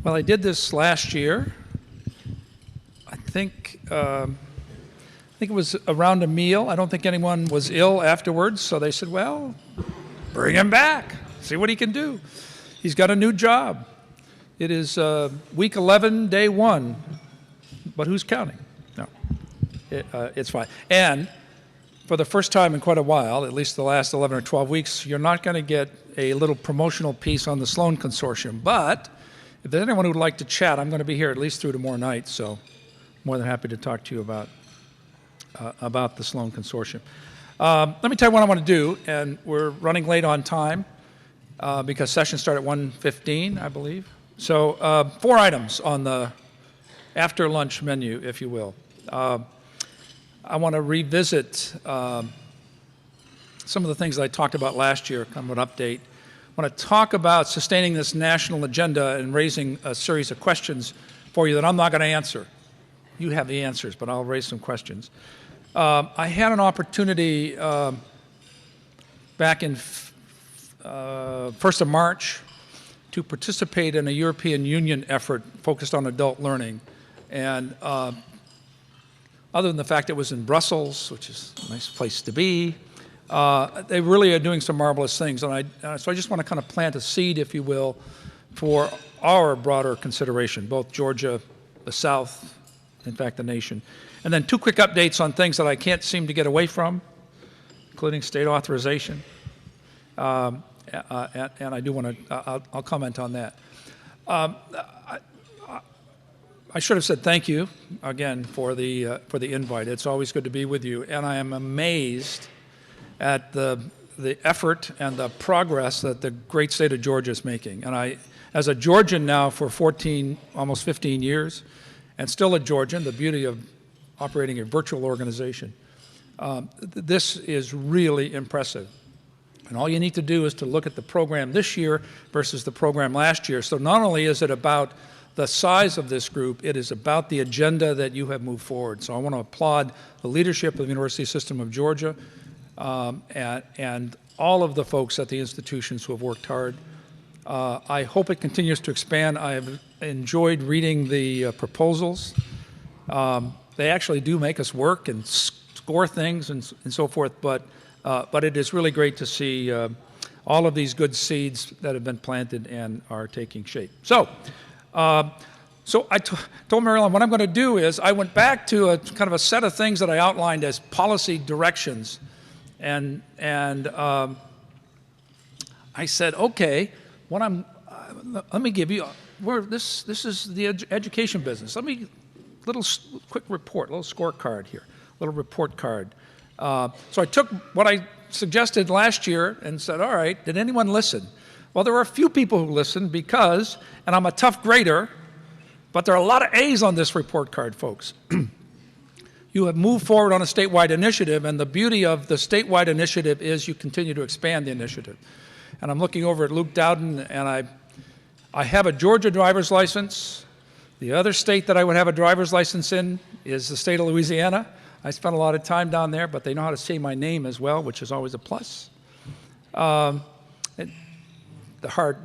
Well, I did this last year. I think it was around a meal. I don't think anyone was ill afterwards, so they said, well, bring him back, see what he can do. He's got a new job. It is week 11, day 1, but who's counting? No, it's fine. And for the first time in quite a while, at least the last 11 or 12 weeks, you're not going to get a little promotional piece on the Sloan Consortium, but if there's anyone who would like to chat, I'm going to be here at least through tomorrow night, so more than happy to talk to you about the Sloan Consortium. Let me tell you what I want to do, and we're running late on time because sessions start at 1:15, I believe. So 4 items on the after lunch menu, if you will. I want to revisit some of the things that I talked about last year, kind of an update. I want to talk about sustaining this national agenda and raising a series of questions for you that I'm not going to answer. You have the answers, but I'll raise some questions. I had an opportunity back in 1st of March to participate in a European Union effort focused on adult learning. And other than the fact it was in Brussels, which is a nice place to be, they really are doing some marvelous things. And so I just want to kind of plant a seed, if you will, for our broader consideration, both Georgia, the South, in fact, the nation. And then 2 quick updates on things that I can't seem to get away from, including state authorization. And I do want to, I'll comment on that. I should have said thank you again for the invite. It's always good to be with you, and I am amazed at the effort and the progress that the great state of Georgia is making. And I, as a Georgian now for 14, almost 15 years, and still a Georgian, the beauty of operating a virtual organization, this is really impressive. And all you need to do is to look at the program this year versus the program last year. So not only is it about the size of this group, it is about the agenda that you have moved forward. So I want to applaud the leadership of the University System of Georgia and all of the folks at the institutions who have worked hard. I hope it continues to expand. I have enjoyed reading the proposals. They actually do make us work and score things and so forth, but it is really great to see all of these good seeds that have been planted and are taking shape. So I told Marilyn what I'm going to do is I went back to a kind of a set of things that I outlined as policy directions, and I said, okay, let me give you this is the education business. Let me quick report, little scorecard here, little report card. So I took what I suggested last year and said, all right, did anyone listen? Well, there were a few people who listened because, and I'm a tough grader, but there are a lot of A's on this report card, folks. You have moved forward on a statewide initiative, and the beauty of the statewide initiative is you continue to expand the initiative. And I'm looking over at Luke Dowden, and I have a Georgia driver's license. The other state that I would have a driver's license in is the state of Louisiana. I spent a lot of time down there, but they know how to say my name as well, which is always a plus. The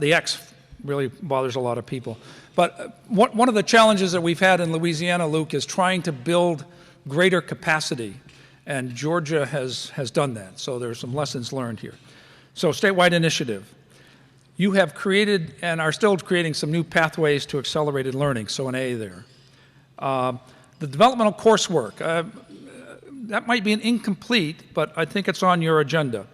X really bothers a lot of people. But one of the challenges that we've had in Louisiana, Luke, is trying to build greater capacity, and Georgia has done that. So there's some lessons learned here. So statewide initiative. You have created and are still creating some new pathways to accelerated learning, so an A there. The developmental coursework. That might be an incomplete, but I think it's on your agenda.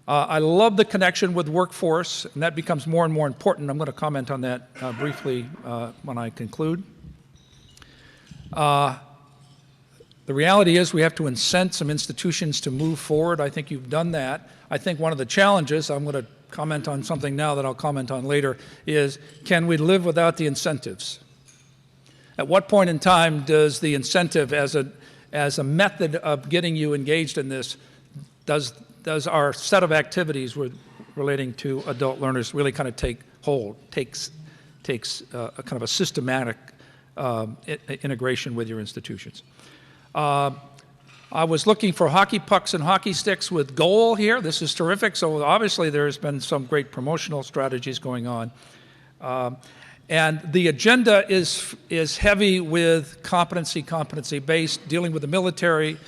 I love the connection with workforce, and that becomes more and more important. I'm going to comment on that briefly when I conclude. The reality is we have to incent some institutions to move forward. I think you've done that. I think one of the challenges, I'm going to comment on something now that I'll comment on later, is can we live without the incentives? At what point in time does the incentive as a method of getting you engaged in this, does our set of activities relating to adult learners really kind of take hold, takes a kind of a systematic integration with your institutions? I was looking for hockey pucks and hockey sticks with goal here. This is terrific. So obviously there's been some great promotional strategies going on. And the agenda is heavy with competency-based, dealing with the military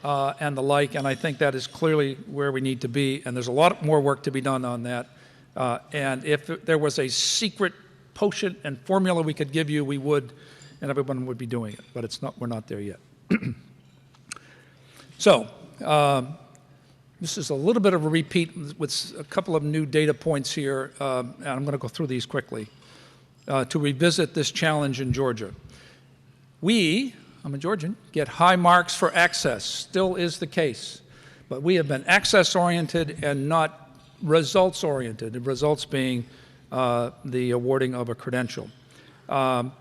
and the like, and I think that is clearly where we need to be, and there's a lot more work to be done on that. And if there was a secret potion and formula we could give you, we would, and everyone would be doing it, but it's not, we're not there yet. So, this is a little bit of a repeat with a couple of new data points here, and I'm going to go through these quickly to revisit this challenge in Georgia. I'm a Georgian, get high marks for access, still is the case, but we have been access-oriented and not results-oriented, the results being the awarding of a credential. And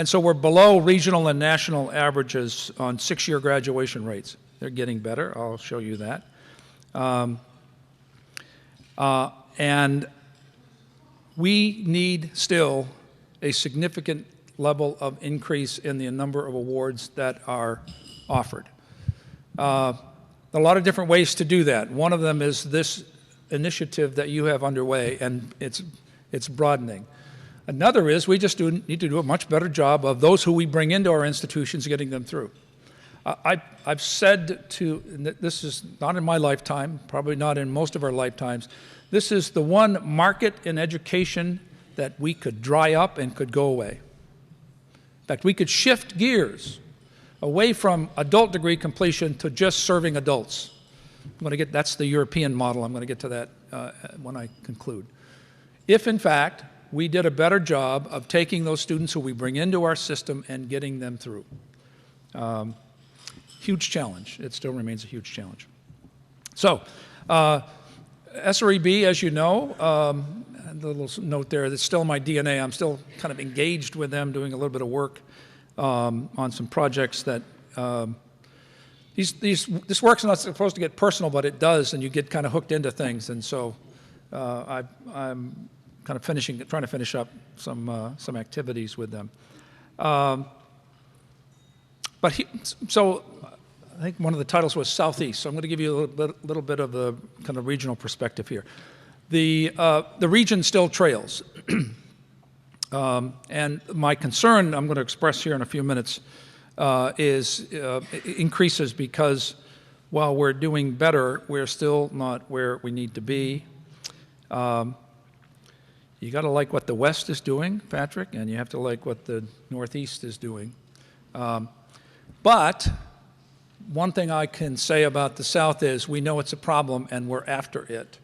so we're below regional and national averages on 6-year graduation rates. They're getting better, I'll show you that. And we need still a significant level of increase in the number of awards that are offered. A lot of different ways to do that. One of them is this initiative that you have underway, and it's broadening. Another is we just need to do a much better job of those who we bring into our institutions getting them through. I've said this is not in my lifetime, probably not in most of our lifetimes, this is the one market in education that we could dry up and could go away. In fact, we could shift gears away from adult degree completion to just serving adults. That's the European model. I'm going to get to that when I conclude. If, in fact, we did a better job of taking those students who we bring into our system and getting them through. Huge challenge. It still remains a huge challenge. So, SREB, as you know, the little note there, that's still my DNA. I'm still kind of engaged with them, doing a little bit of work on some projects that this work's not supposed to get personal, but it does, and you get kind of hooked into things. And so I'm kind of trying to finish up some activities with them. So I think one of the titles was Southeast, so I'm going to give you a little bit of the kind of regional perspective here. The region still trails. And my concern, I'm going to express here in a few minutes, increases because while we're doing better, we're still not where we need to be. You got to like what the West is doing, Patrick, and you have to like what the Northeast is doing. But one thing I can say about the South is we know it's a problem and we're after it.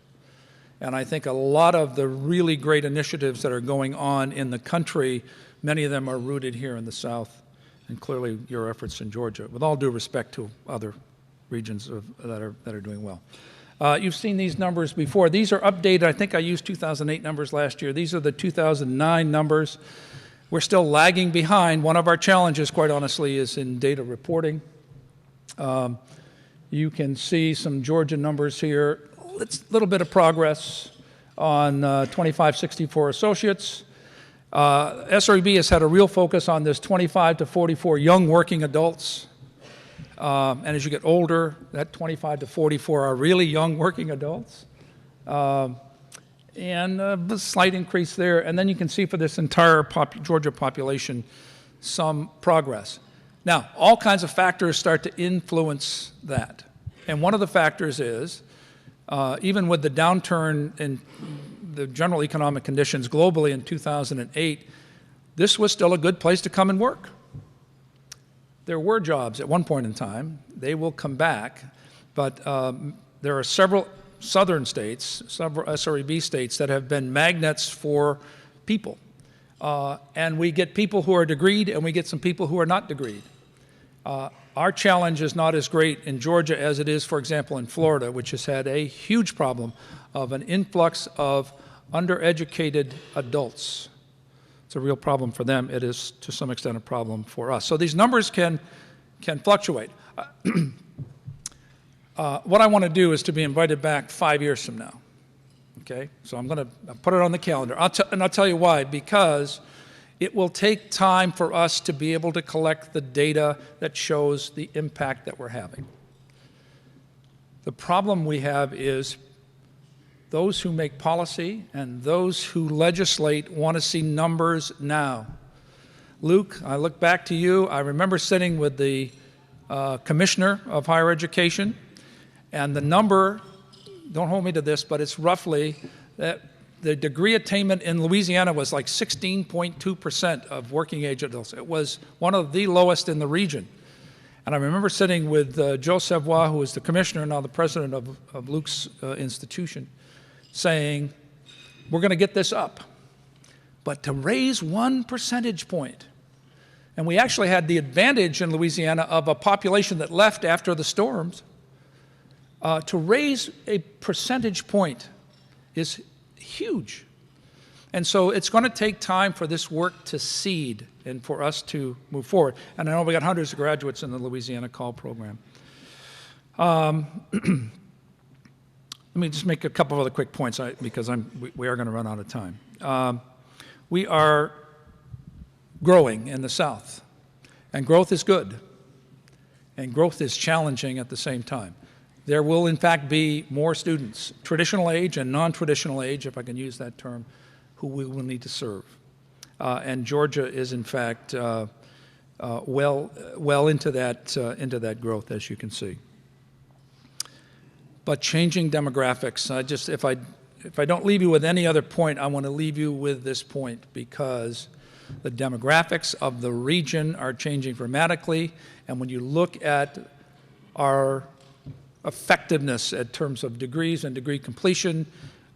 And I think a lot of the really great initiatives that are going on in the country, many of them are rooted here in the South, and clearly your efforts in Georgia, with all due respect to other regions that are doing well. You've seen these numbers before. These are updated. I think I used 2008 numbers last year. These are the 2009 numbers. We're still lagging behind. One of our challenges, quite honestly, is in data reporting. You can see some Georgia numbers here. It's a little bit of progress on 2564 associates. SREB has had a real focus on this 25 to 44 young working adults. And as you get older, that 25 to 44 are really young working adults. And a slight increase there. And then you can see for this entire Georgia population some progress. Now, all kinds of factors start to influence that. And one of the factors is, even with the downturn in the general economic conditions globally in 2008, this was still a good place to come and work. There were jobs at one point in time. They will come back. But there are several southern states, several SREB states that have been magnets for people. And we get people who are degreed and we get some people who are not degreed. Our challenge is not as great in Georgia as it is, for example, in Florida, which has had a huge problem of an influx of undereducated adults. It's a real problem for them. It is, to some extent, a problem for us. So these numbers can fluctuate. What I want to do is to be invited back 5 years from now. Okay? So I'm going to put it on the calendar. And I'll tell you why. Because it will take time for us to be able to collect the data that shows the impact that we're having. The problem we have is those who make policy and those who legislate want to see numbers now. Luke, I look back to you. I remember sitting with the Commissioner of Higher Education, and the number, don't hold me to this, but it's roughly that the degree attainment in Louisiana was like 16.2% of working age adults. It was one of the lowest in the region. And I remember sitting with Joe Savoy, who is the commissioner, now the president of Luke's institution, saying, we're going to get this up. But to raise 1 percentage point, and we actually had the advantage in Louisiana of a population that left after the storms, to raise a percentage point is huge. And so it's going to take time for this work to seed and for us to move forward. And I know we got hundreds of graduates in the Louisiana Call program. Let me just make a couple of other quick points because we are going to run out of time. We are growing in the South, and growth is good, and growth is challenging at the same time. There will, in fact, be more students, traditional age and non-traditional age, if I can use that term, who we will need to serve. And Georgia is, in fact, well into that growth, as you can see. But changing demographics, if I don't leave you with any other point, I want to leave you with this point, because the demographics of the region are changing dramatically, and when you look at our effectiveness in terms of degrees and degree completion,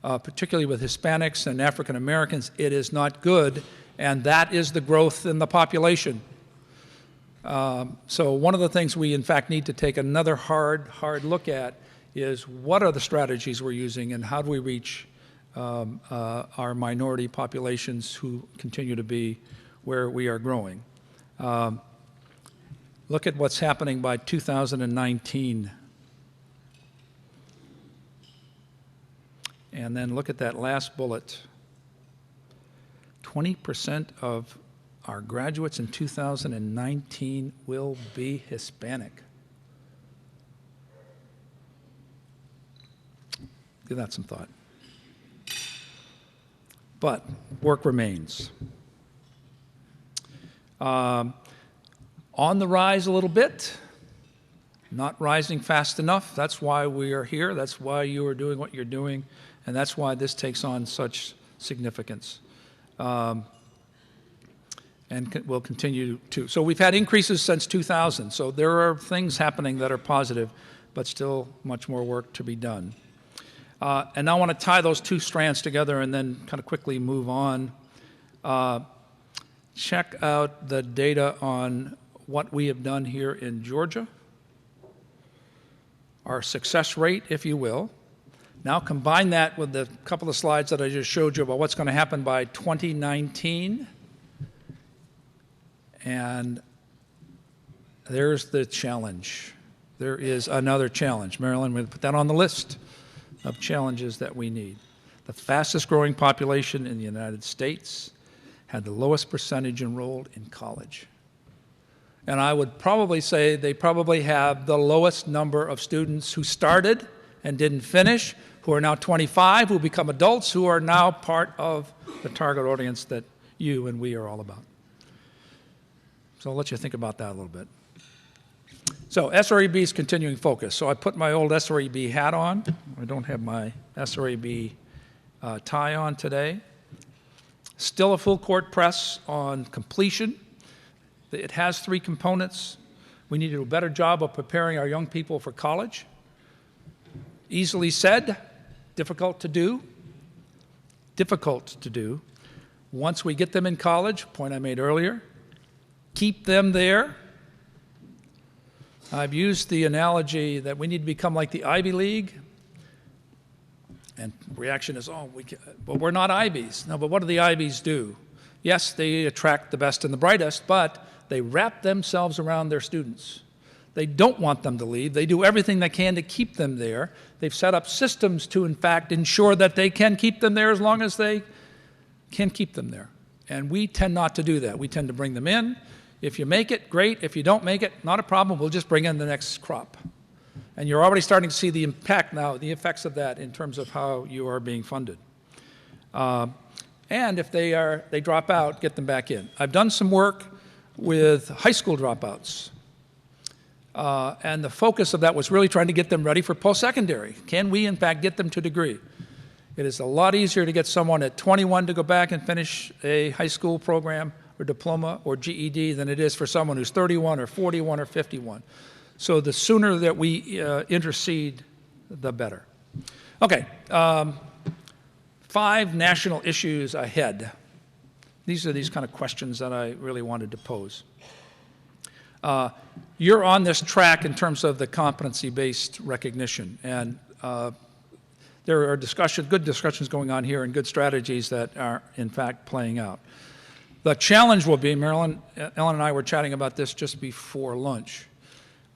particularly with Hispanics and African Americans, it is not good, and that is the growth in the population. So one of the things we, in fact, need to take another hard look at is what are the strategies we're using and how do we reach our minority populations who continue to be where we are growing. Look at what's happening by 2019. And then look at that last bullet. 20% of our graduates in 2019 will be Hispanic. Give that some thought. But work remains. On the rise a little bit, not rising fast enough. That's why we are here. That's why you are doing what you're doing. And that's why this takes on such significance. And will continue to. So we've had increases since 2000. So there are things happening that are positive, but still much more work to be done. And now I want to tie those two strands together and then kind of quickly move on. Check out the data on what we have done here in Georgia. Our success rate, if you will. Now combine that with the couple of slides that I just showed you about what's going to happen by 2019. And there's the challenge. There is another challenge. Marilyn, we're going to put that on the list of challenges that we need. The fastest growing population in the United States had the lowest percentage enrolled in college. And I would probably say they probably have the lowest number of students who started and didn't finish, who are now 25, who become adults, who are now part of the target audience that you and we are all about. So I'll let you think about that a little bit. So SREB's continuing focus. So I put my old SREB hat on. I don't have my SREB tie on today. Still a full court press on completion. It has 3 components. We need to do a better job of preparing our young people for college. Easily said, difficult to do. Difficult to do. Once we get them in college, point I made earlier, keep them there. I've used the analogy that we need to become like the Ivy League. And reaction is, oh, well, we're not Ivies. No, but what do the Ivies do? Yes, they attract the best and the brightest, but they wrap themselves around their students. They don't want them to leave. They do everything they can to keep them there. They've set up systems to, in fact, ensure that they can keep them there as long as they can keep them there. And we tend not to do that. We tend to bring them in. If you make it, great. If you don't make it, not a problem. We'll just bring in the next crop. And you're already starting to see the impact now, the effects of that in terms of how you are being funded. And if they drop out, get them back in. I've done some work with high school dropouts. And the focus of that was really trying to get them ready for post-secondary. Can we, in fact, get them to a degree? It is a lot easier to get someone at 21 to go back and finish a high school program or diploma or GED than it is for someone who's 31 or 41 or 51. So the sooner that we intercede, the better. Okay, 5 national issues ahead. These are these kind of questions that I really wanted to pose. You're on this track in terms of the competency-based recognition, and there are good discussions going on here and good strategies that are, in fact, playing out. The challenge will be, Ellen and I were chatting about this just before lunch,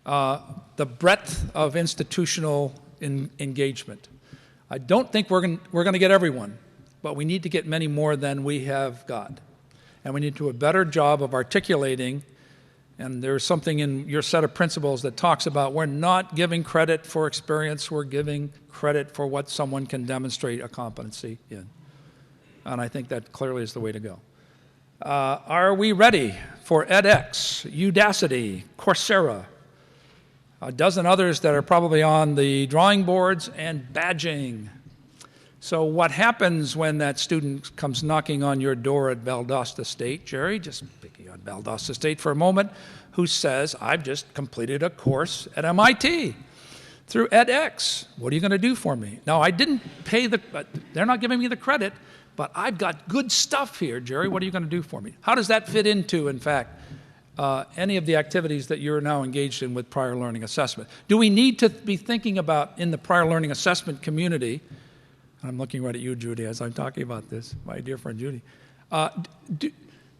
the breadth of institutional engagement. I don't think we're going to get everyone, but we need to get many more than we have got. And we need to do a better job of articulating, and there's something in your set of principles that talks about we're not giving credit for experience, we're giving credit for what someone can demonstrate a competency in. And I think that clearly is the way to go. Are we ready for edX, Udacity, Coursera, a dozen others that are probably on the drawing boards, and badging? So what happens when that student comes knocking on your door at Valdosta State, Jerry, just picking on Valdosta State for a moment, who says, I've just completed a course at MIT through edX. What are you going to do for me? Now, I didn't pay they're not giving me the credit, but I've got good stuff here, Jerry. What are you going to do for me? How does that fit into, in fact, any of the activities that you're now engaged in with prior learning assessment? Do we need to be thinking about, in the prior learning assessment community, I'm looking right at you, Judy, as I'm talking about this, my dear friend Judy.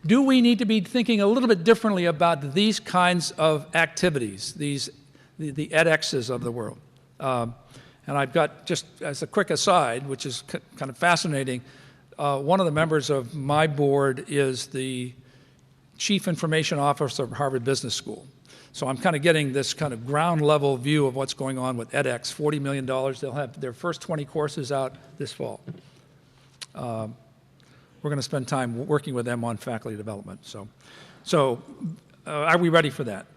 Do we need to be thinking a little bit differently about these kinds of activities, the edXs of the world? And I've got, just as a quick aside, which is kind of fascinating, one of the members of my board is the Chief Information Officer of Harvard Business School. So I'm kind of getting this kind of ground level view of what's going on with edX, $40 million. They'll have their first 20 courses out this fall. We're going to spend time working with them on faculty development. So are we ready for that?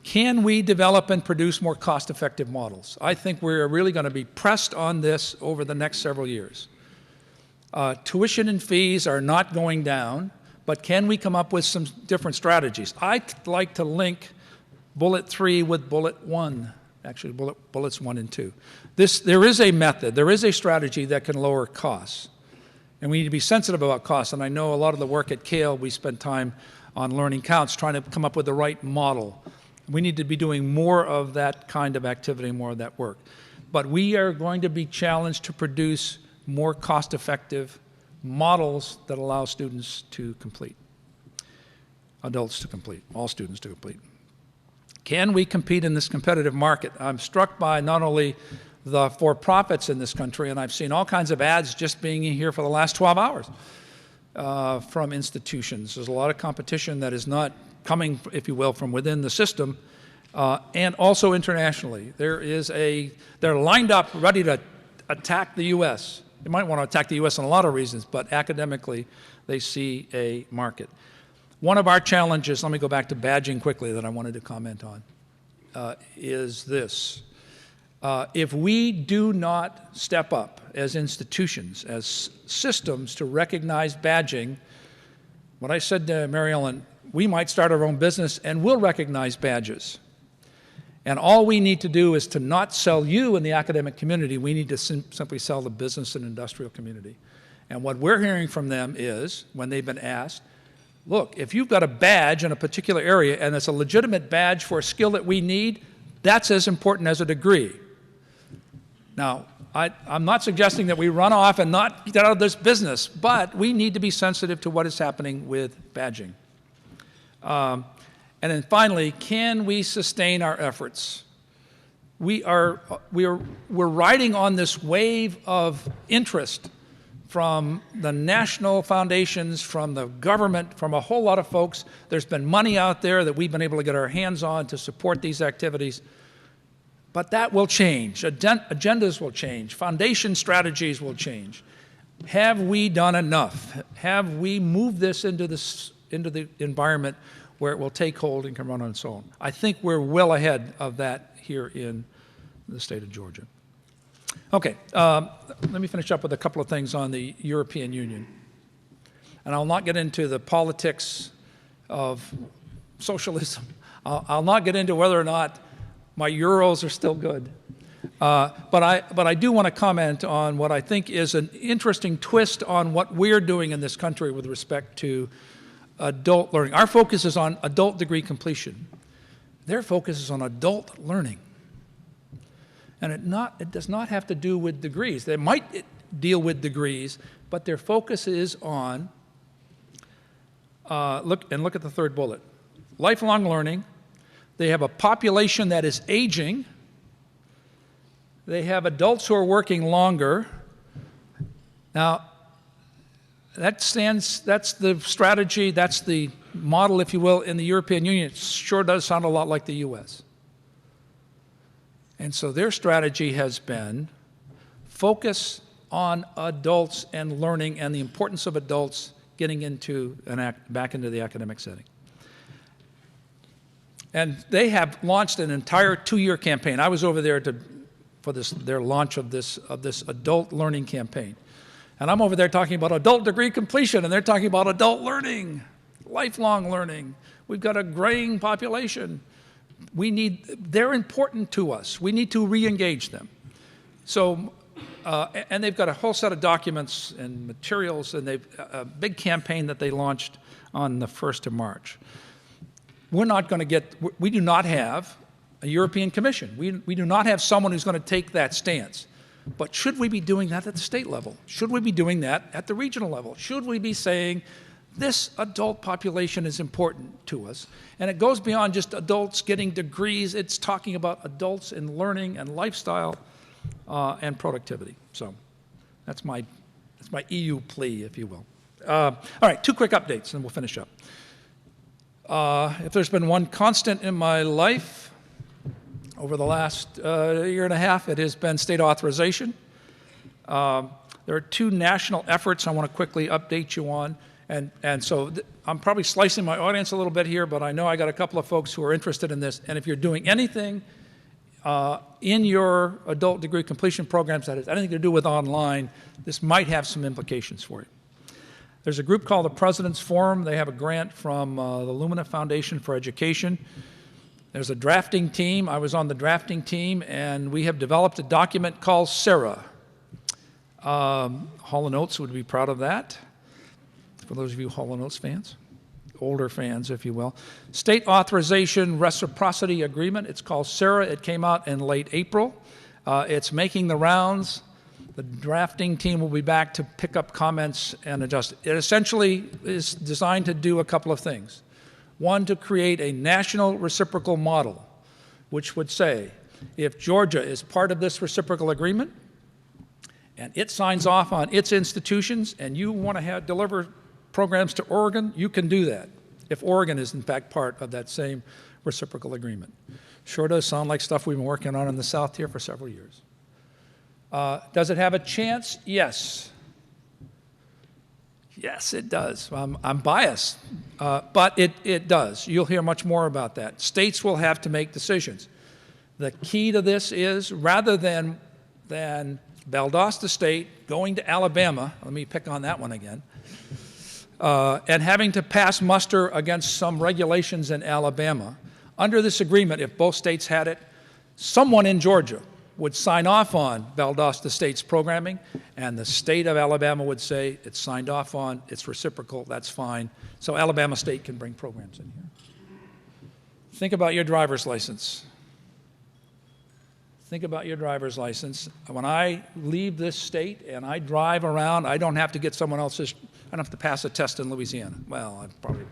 Can we develop and produce more cost-effective models? I think we're really going to be pressed on this over the next several years. Tuition and fees are not going down, but can we come up with some different strategies? I'd like to link Bullet 3 with Bullet 1, actually Bullets 1 and 2. There is a method, there is a strategy that can lower costs. And we need to be sensitive about costs. And I know a lot of the work at Cale, we spend time on Learning Counts, trying to come up with the right model. We need to be doing more of that kind of activity, more of that work. But we are going to be challenged to produce more cost-effective models that allow students to complete, adults to complete, all students to complete. Can we compete in this competitive market? I'm struck by not only the for-profits in this country, and I've seen all kinds of ads just being here for the last 12 hours from institutions. There's a lot of competition that is not coming, if you will, from within the system, and also internationally. They're lined up ready to attack the U.S. They might want to attack the U.S. on a lot of reasons, but academically, they see a market. One of our challenges, let me go back to badging quickly that I wanted to comment on, is this. If we do not step up as institutions, as systems to recognize badging, what I said to Mary Ellen, we might start our own business and we'll recognize badges. And all we need to do is to not sell you in the academic community, we need to simply sell the business and industrial community. And what we're hearing from them is, when they've been asked, look, if you've got a badge in a particular area and it's a legitimate badge for a skill that we need, that's as important as a degree. Now, I'm not suggesting that we run off and not get out of this business, but we need to be sensitive to what is happening with badging. And then finally, can we sustain our efforts? We're riding on this wave of interest from the national foundations, from the government, from a whole lot of folks. There's been money out there that we've been able to get our hands on to support these activities. But that will change. Agendas will change. Foundation strategies will change. Have we done enough? Have we moved this into the environment where it will take hold and can run on its own? I think we're well ahead of that here in the state of Georgia. Okay, let me finish up with a couple of things on the European Union. And I'll not get into the politics of socialism. I'll not get into whether or not my euros are still good. But I do want to comment on what I think is an interesting twist on what we're doing in this country with respect to adult learning. Our focus is on adult degree completion. Their focus is on adult learning. And it does not have to do with degrees. They might deal with degrees, but their focus is on, look at the third bullet, lifelong learning. They have a population that is aging. They have adults who are working longer. Now, that's the strategy, that's the model, if you will, in the European Union. It sure does sound a lot like the US. And so their strategy has been focus on adults and learning and the importance of adults getting into back into the academic setting. And they have launched an entire 2-year campaign. I was over there for their launch of this adult learning campaign. And I'm over there talking about adult degree completion, and they're talking about adult learning, lifelong learning. We've got a graying population. They're important to us. We need to re-engage them. So, and they've got a whole set of documents and materials, and they've a big campaign that they launched on the 1st of March. We do not have a European Commission. We do not have someone who's going to take that stance. But should we be doing that at the state level? Should we be doing that at the regional level? Should we be saying, this adult population is important to us? And it goes beyond just adults getting degrees. It's talking about adults in learning and lifestyle and productivity. So that's my EU plea, if you will. All right, 2 quick updates, and we'll finish up. If there's been one constant in my life over the last year and a half, it has been state authorization. There are 2 national efforts I want to quickly update you on. And so I'm probably slicing my audience a little bit here, but I know I got a couple of folks who are interested in this. And if you're doing anything in your adult degree completion programs that has anything to do with online, this might have some implications for you. There's a group called the President's Forum. They have a grant from the Lumina Foundation for Education. There's a drafting team. I was on the drafting team, and we have developed a document called SREB. Hall & Oates would be proud of that, for those of you Hall & Oates fans, older fans, if you will. State Authorization Reciprocity Agreement. It's called SREB. It came out in late April. It's making the rounds. The drafting team will be back to pick up comments and adjust it. It essentially is designed to do a couple of things. One, to create a national reciprocal model, which would say, if Georgia is part of this reciprocal agreement, and it signs off on its institutions, and you want to deliver programs to Oregon, you can do that, if Oregon is in fact part of that same reciprocal agreement. Sure does sound like stuff we've been working on in the South here for several years. Does it have a chance? Yes. Yes, it does. I'm biased, but it does. You'll hear much more about that. States will have to make decisions. The key to this is, rather than Valdosta State going to Alabama, let me pick on that one again, and having to pass muster against some regulations in Alabama, under this agreement, if both states had it, someone in Georgia would sign off on Valdosta State's programming, and the state of Alabama would say, it's signed off on, it's reciprocal, that's fine. So Alabama State can bring programs in here. Think about your driver's license. Think about your driver's license. When I leave this state and I drive around, I don't have to get someone else's, I don't have to pass a test in Louisiana. Well, I've probably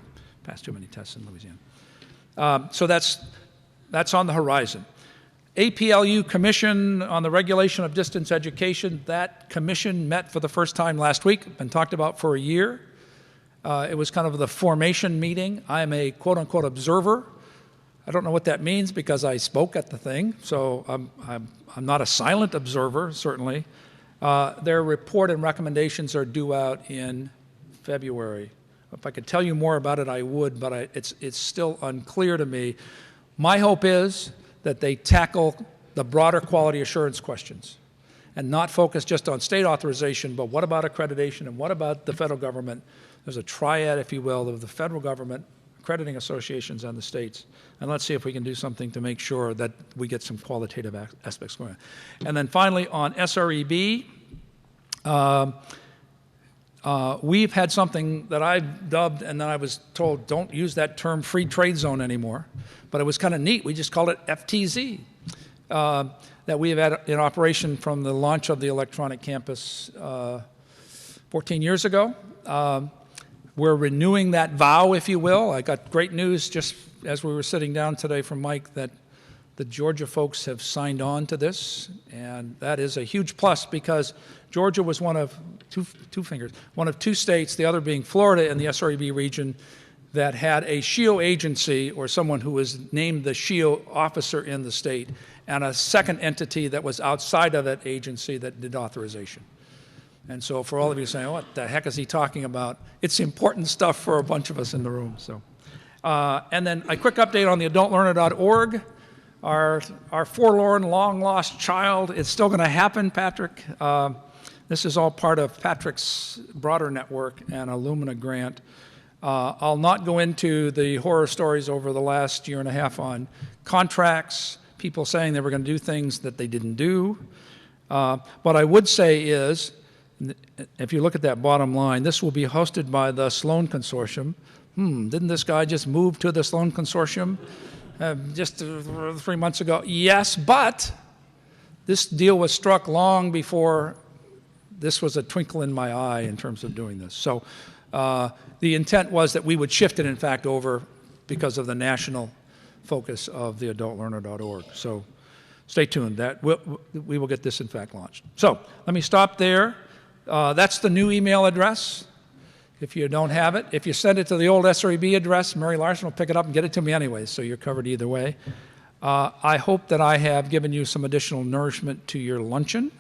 passed too many tests in Louisiana. So that's on the horizon. APLU Commission on the Regulation of Distance Education, that commission met for the first time last week, been talked about for a year. It was kind of the formation meeting. I am a quote-unquote observer. I don't know what that means because I spoke at the thing, so I'm not a silent observer, certainly. Their report and recommendations are due out in February. If I could tell you more about it, I would, but it's still unclear to me. My hope is that they tackle the broader quality assurance questions and not focus just on state authorization, but what about accreditation and what about the federal government? There's a triad, if you will, of the federal government, accrediting associations, and the states. And let's see if we can do something to make sure that we get some qualitative aspects going on. And then finally, on SREB, we've had something that I've dubbed, and then I was told, don't use that term free trade zone anymore. But it was kind of neat. We just called it FTZ, that we have had in operation from the launch of the electronic campus 14 years ago. We're renewing that vow, if you will. I got great news just as we were sitting down today from Mike that the Georgia folks have signed on to this, and that is a huge plus because Georgia was one of one of two states, the other being Florida in the SREB region, that had a SHIO agency or someone who was named the SHIO officer in the state, and a second entity that was outside of that agency that did authorization. And so for all of you saying, what the heck is he talking about? It's important stuff for a bunch of us in the room. So, and then a quick update on the adultlearner.org. Our forlorn, long-lost child, it's still going to happen, Patrick. This is all part of Patrick's broader network and Illumina grant. I'll not go into the horror stories over the last year and a half on contracts, people saying they were going to do things that they didn't do. What I would say is, if you look at that bottom line, this will be hosted by the Sloan Consortium. Didn't this guy just move to the Sloan Consortium just 3 months ago? Yes, but this deal was struck long before this was a twinkle in my eye in terms of doing this. So the intent was that we would shift it, in fact, over because of the national focus of the adultlearner.org. So stay tuned. We will get this, in fact, launched. So let me stop there. That's the new email address. If you don't have it, if you send it to the old SREB address, Mary Larson will pick it up and get it to me anyway, so you're covered either way. I hope that I have given you some additional nourishment to your luncheon,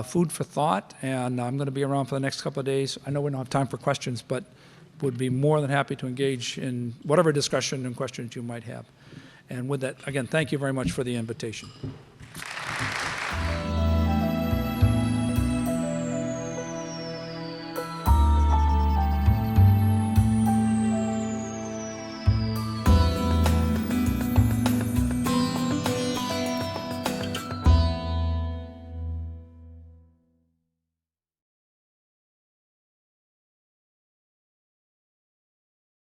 food for thought, and I'm going to be around for the next couple of days. I know we don't have time for questions, but would be more than happy to engage in whatever discussion and questions you might have. And with that, again, thank you very much for the invitation.